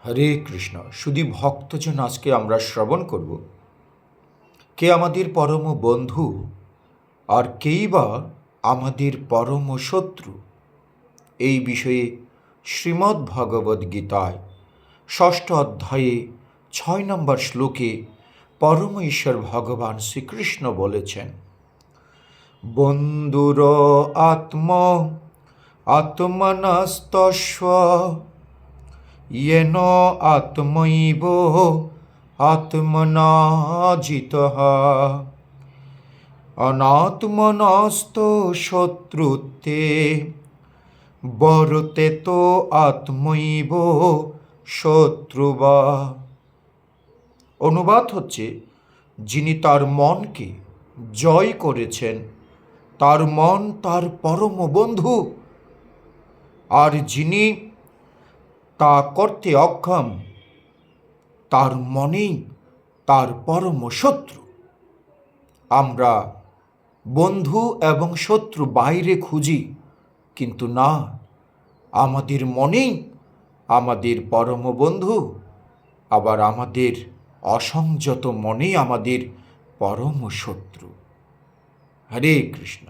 হরে কৃষ্ণ। শুধু ভক্তজন, আজকে আমরা শ্রবণ করব কে আমাদের পরম বন্ধু আর কেই বা আমাদের পরম শত্রু। এই বিষয়ে শ্রীমদ্ ভগবদ্ গীতায় ৬ষ্ঠ অধ্যায়ে ৬ নম্বর শ্লোকে পরম ঈশ্বর ভগবান শ্রীকৃষ্ণ বলেছেন, বন্ধুর আত্মনস্তস্ব येन आत्मैव आत्मना जितः अनात्मनस्तो शत्रुत्वे वर्ते तो आत्मैव শত্রুবা। অনুবাদ হচ্ছে, যিনি তার মনকে জয় করেছেন তার মন তার পরম বন্ধু, আর যিনি তা করতে অক্ষম তার মনেই তার পরম শত্রু। আমরা বন্ধু এবং শত্রু বাইরে খুঁজি, কিন্তু না, আমাদের মনেই আমাদের পরম বন্ধু, আবার আমাদের অসংযত মনেই আমাদের পরম শত্রু। হরে কৃষ্ণ।